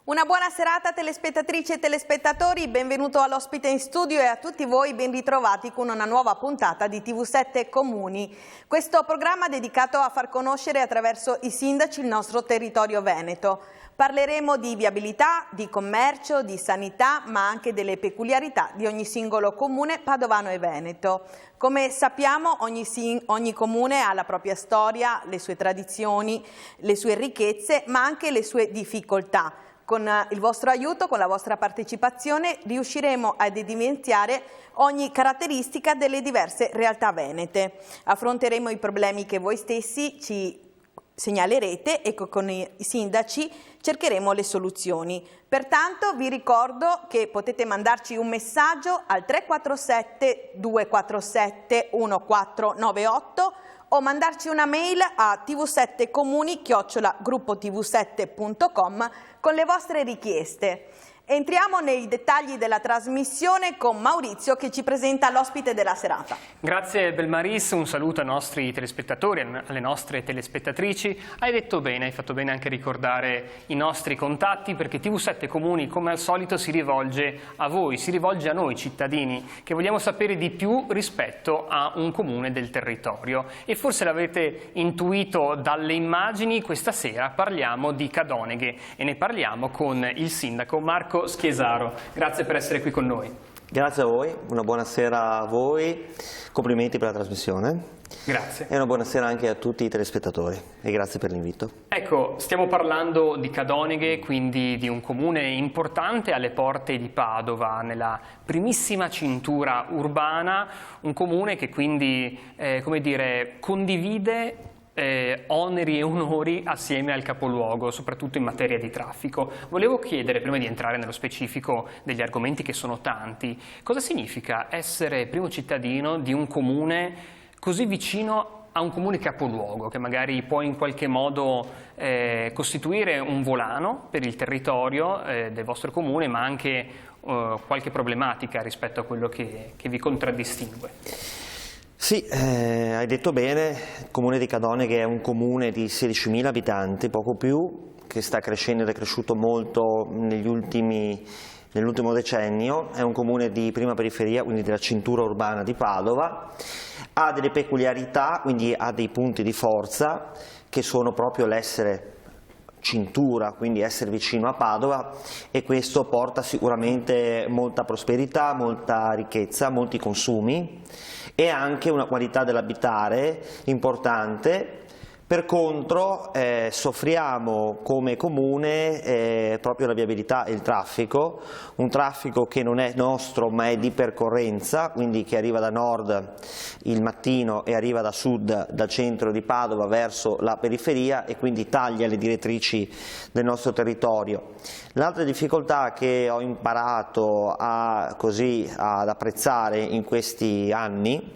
Una buona serata telespettatrici e telespettatori, benvenuto all'ospite in studio e a tutti voi ben ritrovati con una nuova puntata di TV7 Comuni. Questo programma dedicato a far conoscere attraverso i sindaci il nostro territorio veneto. Parleremo di viabilità, di commercio, di sanità, ma anche delle peculiarità di ogni singolo comune padovano e veneto. Come sappiamo, ogni comune ha la propria storia, le sue tradizioni, le sue ricchezze, ma anche le sue difficoltà. Con il vostro aiuto, con la vostra partecipazione, riusciremo ad evidenziare ogni caratteristica delle diverse realtà venete. Affronteremo i problemi che voi stessi ci segnalerete e con i sindaci cercheremo le soluzioni. Pertanto vi ricordo che potete mandarci un messaggio al 347 247 1498 o mandarci una mail a tv7comuni@gruppotv7.com con le vostre richieste. Entriamo nei dettagli della trasmissione con Maurizio che ci presenta l'ospite della serata. Grazie Belmaris, un saluto ai nostri telespettatori, alle nostre telespettatrici. Hai detto bene, hai fatto bene anche ricordare i nostri contatti, perché TV7 Comuni come al solito si rivolge a voi, si rivolge a noi cittadini che vogliamo sapere di più rispetto a un comune del territorio. E forse l'avete intuito dalle immagini, questa sera parliamo di Cadoneghe e ne parliamo con il sindaco Marco Schiesaro. Grazie per essere qui con noi. Grazie a voi, una buona sera a voi, complimenti per la trasmissione. Grazie. E una buona sera anche a tutti i telespettatori e grazie per l'invito. Ecco, stiamo parlando di Cadoneghe, quindi di un comune importante alle porte di Padova, nella primissima cintura urbana, un comune che quindi, come dire, condivide oneri e onori assieme al capoluogo, soprattutto in materia di traffico. Volevo chiedere, prima di entrare nello specifico degli argomenti che sono tanti, cosa significa essere primo cittadino di un comune così vicino a un comune capoluogo, che magari può in qualche modo costituire un volano per il territorio del vostro comune, ma anche qualche problematica rispetto a quello che vi contraddistingue? Sì, hai detto bene, il comune di Cadoneghe è un comune di 16.000 abitanti, poco più, che sta crescendo ed è cresciuto molto nell'ultimo decennio, è un comune di prima periferia, quindi della cintura urbana di Padova, ha delle peculiarità, quindi ha dei punti di forza che sono proprio l'essere cintura, quindi essere vicino a Padova, e questo porta sicuramente molta prosperità, molta ricchezza, molti consumi e anche una qualità dell'abitare importante. Per contro soffriamo come comune proprio la viabilità e il traffico, un traffico che non è nostro ma è di percorrenza, quindi che arriva da nord il mattino e arriva da sud, dal centro di Padova verso la periferia, e quindi taglia le direttrici del nostro territorio. L'altra difficoltà che ho imparato ad apprezzare in questi anni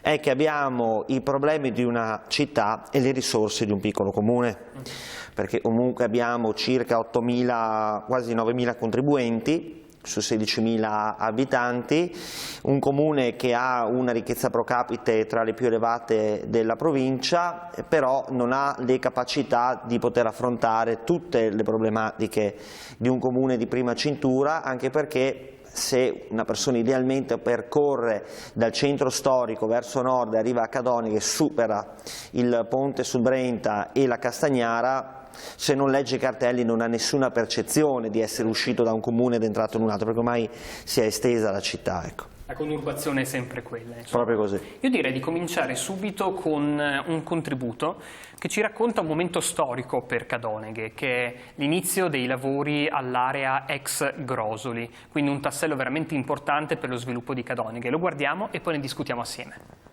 è che abbiamo i problemi di una città e le risorse di un piccolo comune, perché comunque abbiamo circa 8.000, quasi 9.000 contribuenti su 16.000 abitanti, un comune che ha una ricchezza pro capite tra le più elevate della provincia, però non ha le capacità di poter affrontare tutte le problematiche di un comune di prima cintura, anche perché se una persona idealmente percorre dal centro storico verso nord e arriva a Cadoneghe, supera il ponte sul Brenta e la Castagnara, se non legge i cartelli non ha nessuna percezione di essere uscito da un comune ed entrato in un altro, perché ormai si è estesa la città. Ecco. La conurbazione è sempre quella. Insomma. Proprio così. Io direi di cominciare subito con un contributo che ci racconta un momento storico per Cadoneghe, che è l'inizio dei lavori all'area ex Grosoli, quindi un tassello veramente importante per lo sviluppo di Cadoneghe. Lo guardiamo e poi ne discutiamo assieme.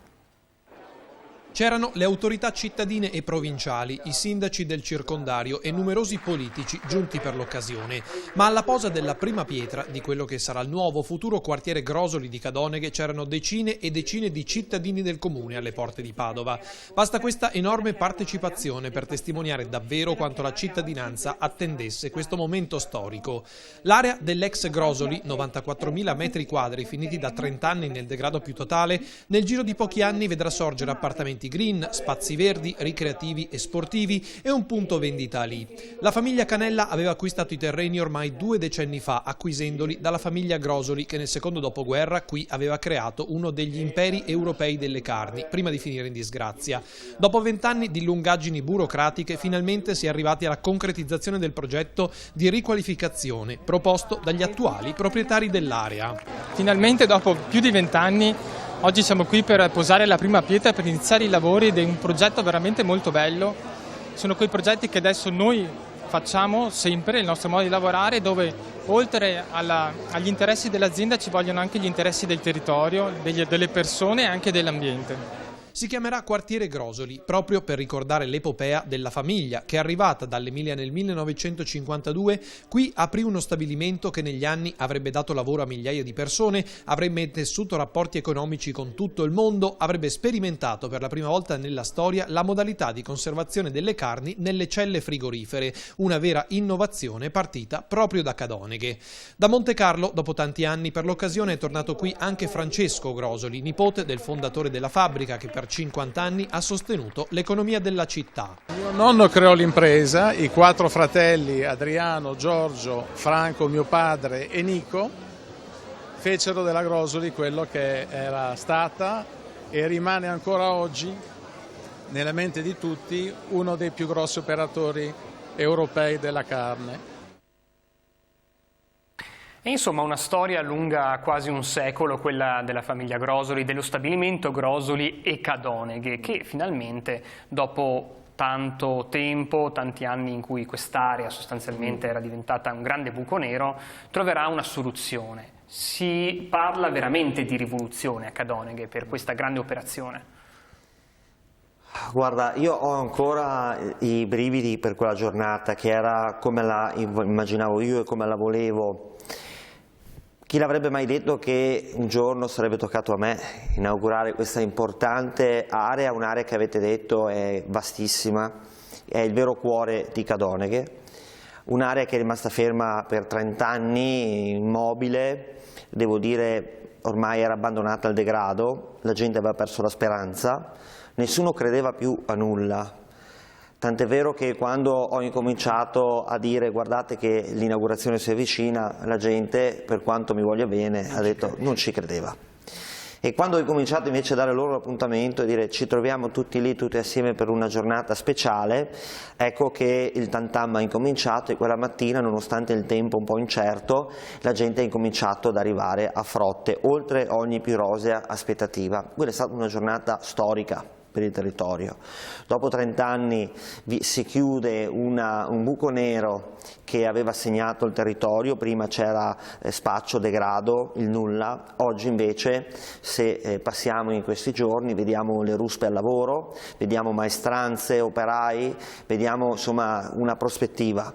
C'erano le autorità cittadine e provinciali, i sindaci del circondario e numerosi politici giunti per l'occasione. Ma alla posa della prima pietra di quello che sarà il nuovo futuro quartiere Grosoli di Cadoneghe c'erano decine e decine di cittadini del comune alle porte di Padova. Basta questa enorme partecipazione per testimoniare davvero quanto la cittadinanza attendesse questo momento storico. L'area dell'ex Grosoli, 94.000 metri quadri finiti da 30 anni nel degrado più totale, nel giro di pochi anni vedrà sorgere appartamenti ambienti green, spazi verdi, ricreativi e sportivi e un punto vendita lì. La famiglia Canella aveva acquistato i terreni ormai 2 decenni fa, acquisendoli dalla famiglia Grosoli, che nel secondo dopoguerra qui aveva creato uno degli imperi europei delle carni, prima di finire in disgrazia. Dopo 20 anni di lungaggini burocratiche, finalmente si è arrivati alla concretizzazione del progetto di riqualificazione proposto dagli attuali proprietari dell'area. Finalmente, dopo più di 20 anni, oggi siamo qui per posare la prima pietra, per iniziare i lavori, ed è un progetto veramente molto bello. Sono quei progetti che adesso noi facciamo sempre, il nostro modo di lavorare, dove oltre agli interessi dell'azienda ci vogliono anche gli interessi del territorio, delle persone e anche dell'ambiente. Si chiamerà Quartiere Grosoli, proprio per ricordare l'epopea della famiglia che, arrivata dall'Emilia nel 1952, qui aprì uno stabilimento che negli anni avrebbe dato lavoro a migliaia di persone, avrebbe tessuto rapporti economici con tutto il mondo, avrebbe sperimentato per la prima volta nella storia la modalità di conservazione delle carni nelle celle frigorifere, una vera innovazione partita proprio da Cadoneghe. Da Monte Carlo, dopo tanti anni, per l'occasione è tornato qui anche Francesco Grosoli, nipote del fondatore della fabbrica, che per 50 anni ha sostenuto l'economia della città. Mio nonno creò l'impresa, i 4 fratelli Adriano, Giorgio, Franco, mio padre e Nico fecero della Grosoli quello che era stata e rimane ancora oggi nella mente di tutti uno dei più grossi operatori europei della carne. E insomma una storia lunga quasi un secolo, quella della famiglia Grosoli, dello stabilimento Grosoli e Cadoneghe, che finalmente dopo tanto tempo, tanti anni in cui quest'area sostanzialmente era diventata un grande buco nero, troverà una soluzione. Si parla veramente di rivoluzione a Cadoneghe per questa grande operazione. Guarda, io ho ancora i brividi per quella giornata, che era come la immaginavo io e come la volevo. Chi l'avrebbe mai detto che un giorno sarebbe toccato a me inaugurare questa importante area, un'area che avete detto è vastissima, è il vero cuore di Cadoneghe, un'area che è rimasta ferma per 30 anni, immobile, devo dire ormai era abbandonata al degrado, la gente aveva perso la speranza, nessuno credeva più a nulla. Tant'è vero che quando ho incominciato a dire guardate che l'inaugurazione si avvicina, la gente, per quanto mi voglia bene, ha detto non ci credeva. E quando ho incominciato invece a dare loro l'appuntamento e dire ci troviamo tutti lì, tutti assieme per una giornata speciale, ecco che il tantam ha incominciato e quella mattina, nonostante il tempo un po' incerto, la gente ha incominciato ad arrivare a frotte, oltre ogni più rosea aspettativa. Quella è stata una giornata storica per il territorio. Dopo 30 anni si chiude un buco nero che aveva segnato il territorio, prima c'era spaccio, degrado, il nulla, oggi invece se passiamo in questi giorni vediamo le ruspe al lavoro, vediamo maestranze, operai, vediamo insomma una prospettiva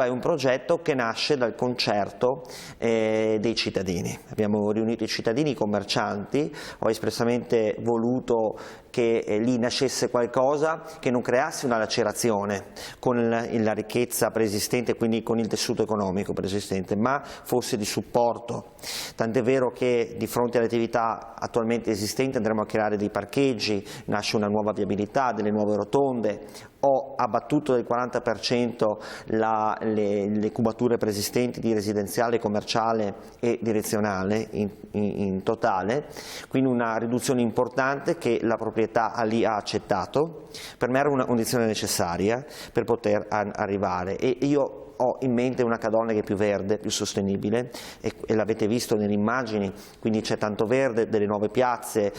e un progetto che nasce dal concerto dei cittadini. Abbiamo riunito i cittadini, i commercianti, ho espressamente voluto che lì nascesse qualcosa che non creasse una lacerazione con la ricchezza preesistente, quindi con il tessuto economico preesistente, ma fosse di supporto. Tant'è vero che di fronte alle attività attualmente esistenti andremo a creare dei parcheggi, nasce una nuova viabilità, delle nuove rotonde. Ho abbattuto del 40% le cubature preesistenti di residenziale, commerciale e direzionale in totale, quindi una riduzione importante che la proprietà lì ha accettato. Per me era una condizione necessaria per poter arrivare e io ho in mente una Cadoneghe più verde, più sostenibile e l'avete visto nelle immagini, quindi c'è tanto verde, delle nuove piazze,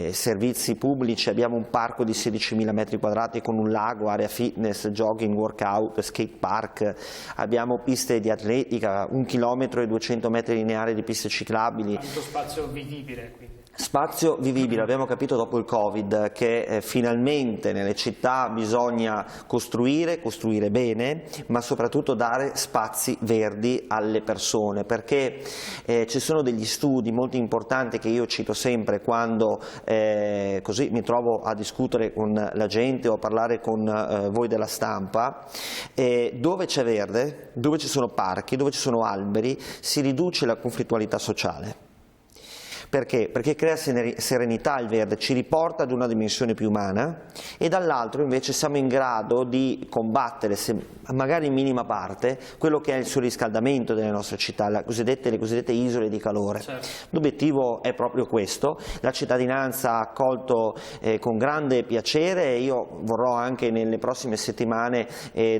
servizi pubblici, abbiamo un parco di 16.000 metri quadrati con un lago, area fitness, jogging, workout, skate park, abbiamo piste di atletica, 1 chilometro e 200 metri lineari di piste ciclabili. Tanto spazio vivibile quindi. Spazio vivibile, abbiamo capito dopo il Covid che finalmente nelle città bisogna costruire bene, ma soprattutto dare spazi verdi alle persone, perché ci sono degli studi molto importanti che io cito sempre quando così mi trovo a discutere con la gente o a parlare con voi della stampa, dove c'è verde, dove ci sono parchi, dove ci sono alberi, si riduce la conflittualità sociale. Perché? Perché crea serenità il verde, ci riporta ad una dimensione più umana, e dall'altro invece siamo in grado di combattere, magari in minima parte, quello che è il surriscaldamento delle nostre città, le cosiddette isole di calore. Certo. L'obiettivo è proprio questo, la cittadinanza ha accolto con grande piacere, e io vorrò anche nelle prossime settimane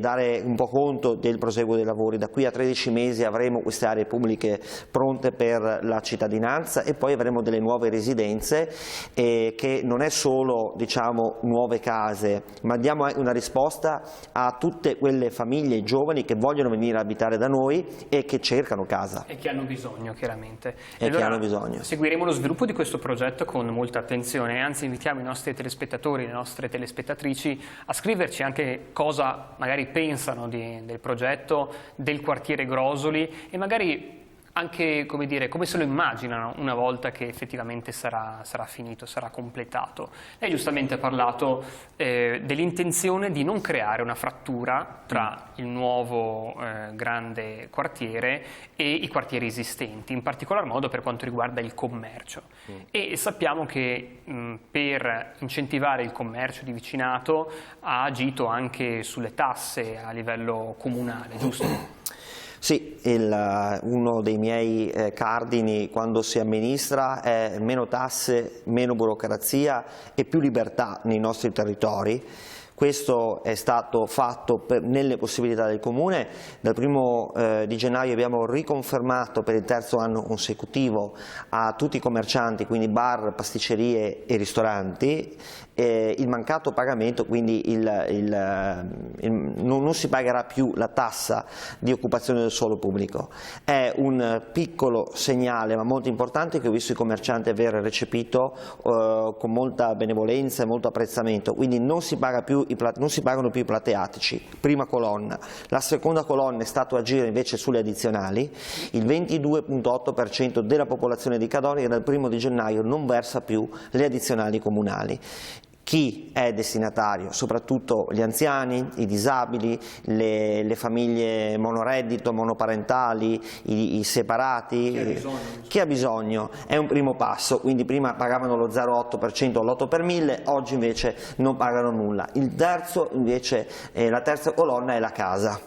dare un po' conto del proseguo dei lavori. Da qui a 13 mesi avremo queste aree pubbliche pronte per la cittadinanza, e poi avremo delle nuove residenze che non è solo, diciamo, nuove case, ma diamo anche una risposta a tutte quelle famiglie e giovani che vogliono venire a abitare da noi e che cercano casa. E che hanno bisogno, chiaramente. E allora, che hanno bisogno. Seguiremo lo sviluppo di questo progetto con molta attenzione, anzi invitiamo i nostri telespettatori e le nostre telespettatrici a scriverci anche cosa magari pensano del progetto, del quartiere Grosoli, e magari anche, come dire, come se lo immaginano una volta che effettivamente sarà finito, sarà completato. Lei giustamente ha parlato dell'intenzione di non creare una frattura tra il nuovo grande quartiere e i quartieri esistenti, in particolar modo per quanto riguarda il commercio. E sappiamo che per incentivare il commercio di vicinato ha agito anche sulle tasse a livello comunale, giusto? Sì, uno dei miei cardini quando si amministra è meno tasse, meno burocrazia e più libertà nei nostri territori. Questo è stato fatto nelle possibilità del Comune. Dal 1° di gennaio abbiamo riconfermato per il 3° anno consecutivo a tutti i commercianti, quindi bar, pasticcerie e ristoranti, il mancato pagamento, quindi non si pagherà più la tassa di occupazione del suolo pubblico. È un piccolo segnale ma molto importante che ho visto i commercianti aver recepito con molta benevolenza e molto apprezzamento, quindi non si pagano più i plateatici, prima colonna. La seconda colonna è stato agire invece sulle addizionali. Il 22,8% della popolazione di Cadonica dal 1° di gennaio non versa più le addizionali comunali. Chi è destinatario? Soprattutto gli anziani, i disabili, le famiglie monoreddito, monoparentali, i separati. Chi ha bisogno? È un primo passo, quindi prima pagavano lo 0,8% o l'8 per 1000, oggi invece non pagano nulla. Il terzo invece, la terza colonna è la casa.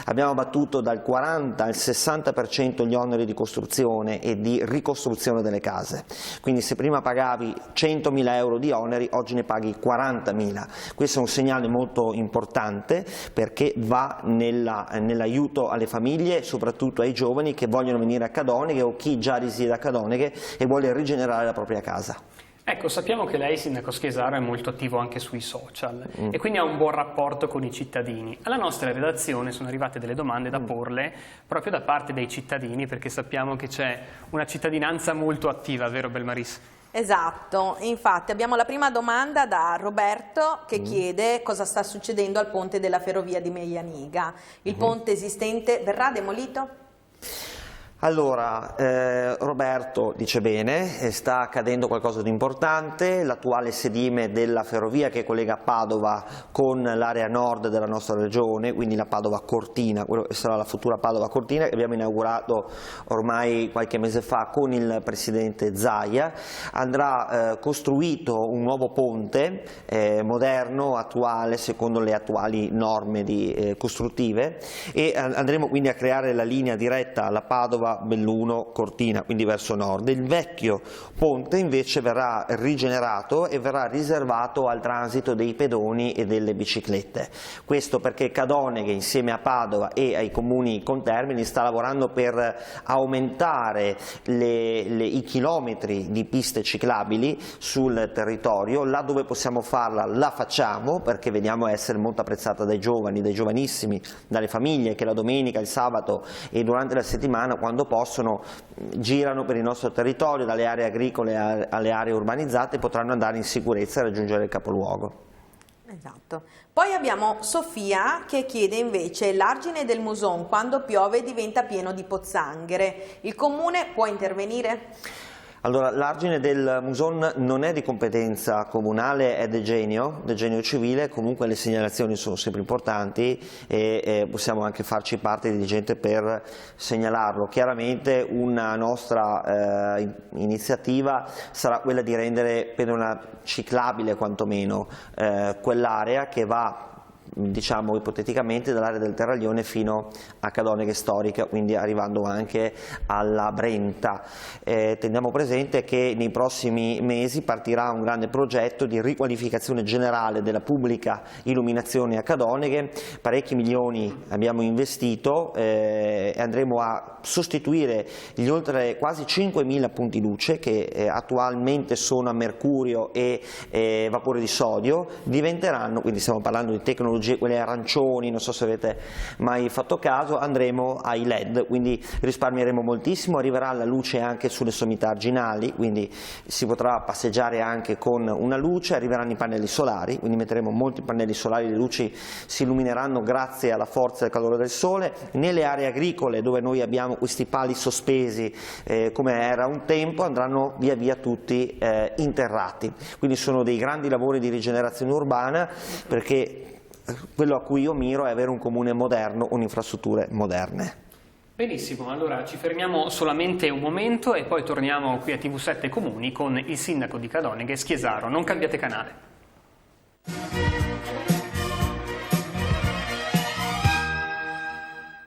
Abbiamo abbattuto dal 40 al 60% gli oneri di costruzione e di ricostruzione delle case, quindi se prima pagavi 100.000 euro di oneri, oggi ne paghi 40.000. Questo è un segnale molto importante perché va nell'aiuto alle famiglie, soprattutto ai giovani che vogliono venire a Cadonica o chi già risiede a Cadonica e vuole rigenerare la propria casa. Ecco, sappiamo che lei, sindaco Schiesaro, è molto attivo anche sui social e quindi ha un buon rapporto con i cittadini. Alla nostra redazione sono arrivate delle domande da porle proprio da parte dei cittadini, perché sappiamo che c'è una cittadinanza molto attiva, vero Belmaris? Esatto, infatti abbiamo la prima domanda da Roberto che chiede cosa sta succedendo al ponte della ferrovia di Meianiga. Il ponte esistente verrà demolito? Allora, Roberto dice bene, sta accadendo qualcosa di importante, l'attuale sedime della ferrovia che collega Padova con l'area nord della nostra regione, quindi la Padova-Cortina, quello che sarà la futura Padova-Cortina, che abbiamo inaugurato ormai qualche mese fa con il presidente Zaia. Andrà costruito un nuovo ponte moderno, attuale, secondo le attuali norme costruttive, e andremo quindi a creare la linea diretta alla Padova Belluno Cortina, quindi verso nord. Il vecchio ponte invece verrà rigenerato e verrà riservato al transito dei pedoni e delle biciclette. Questo perché Cadonica, insieme a Padova e ai comuni contermini, sta lavorando per aumentare i chilometri di piste ciclabili sul territorio. Là dove possiamo farla la facciamo, perché vediamo essere molto apprezzata dai giovani, dai giovanissimi, dalle famiglie che la domenica, il sabato e durante la settimana, quando possono, girano per il nostro territorio, dalle aree agricole alle aree urbanizzate, potranno andare in sicurezza e raggiungere il capoluogo. Esatto. Poi abbiamo Sofia che chiede invece l'argine del Muson quando piove diventa pieno di pozzanghere. Il comune può intervenire? Allora, l'argine del Muson non è di competenza comunale, è del genio civile, comunque le segnalazioni sono sempre importanti e possiamo anche farci parte diligente per segnalarlo. Chiaramente una nostra iniziativa sarà quella di rendere pedonale ciclabile quantomeno quell'area che va, diciamo ipoteticamente, dall'area del Terraglione fino a Cadoneghe storica, quindi arrivando anche alla Brenta. Teniamo presente che nei prossimi mesi partirà un grande progetto di riqualificazione generale della pubblica illuminazione a Cadoneghe, parecchi milioni abbiamo investito e andremo a sostituire gli oltre quasi 5.000 punti luce che attualmente sono a mercurio e vapore di sodio, diventeranno, quindi stiamo parlando di tecnologie quelle arancioni, non so se avete mai fatto caso, andremo ai LED, quindi risparmieremo moltissimo, arriverà la luce anche sulle sommità arginali, quindi si potrà passeggiare anche con una luce, arriveranno i pannelli solari, quindi metteremo molti pannelli solari, le luci si illumineranno grazie alla forza del calore del sole. Nelle aree agricole dove noi abbiamo questi pali sospesi come era un tempo, andranno via via tutti interrati, quindi sono dei grandi lavori di rigenerazione urbana, perché quello a cui io miro è avere un comune moderno, con infrastrutture moderne. Benissimo, allora ci fermiamo solamente un momento e poi torniamo qui a TV7 Comuni con il sindaco di Cadoneghe, Schiesaro. Non cambiate canale.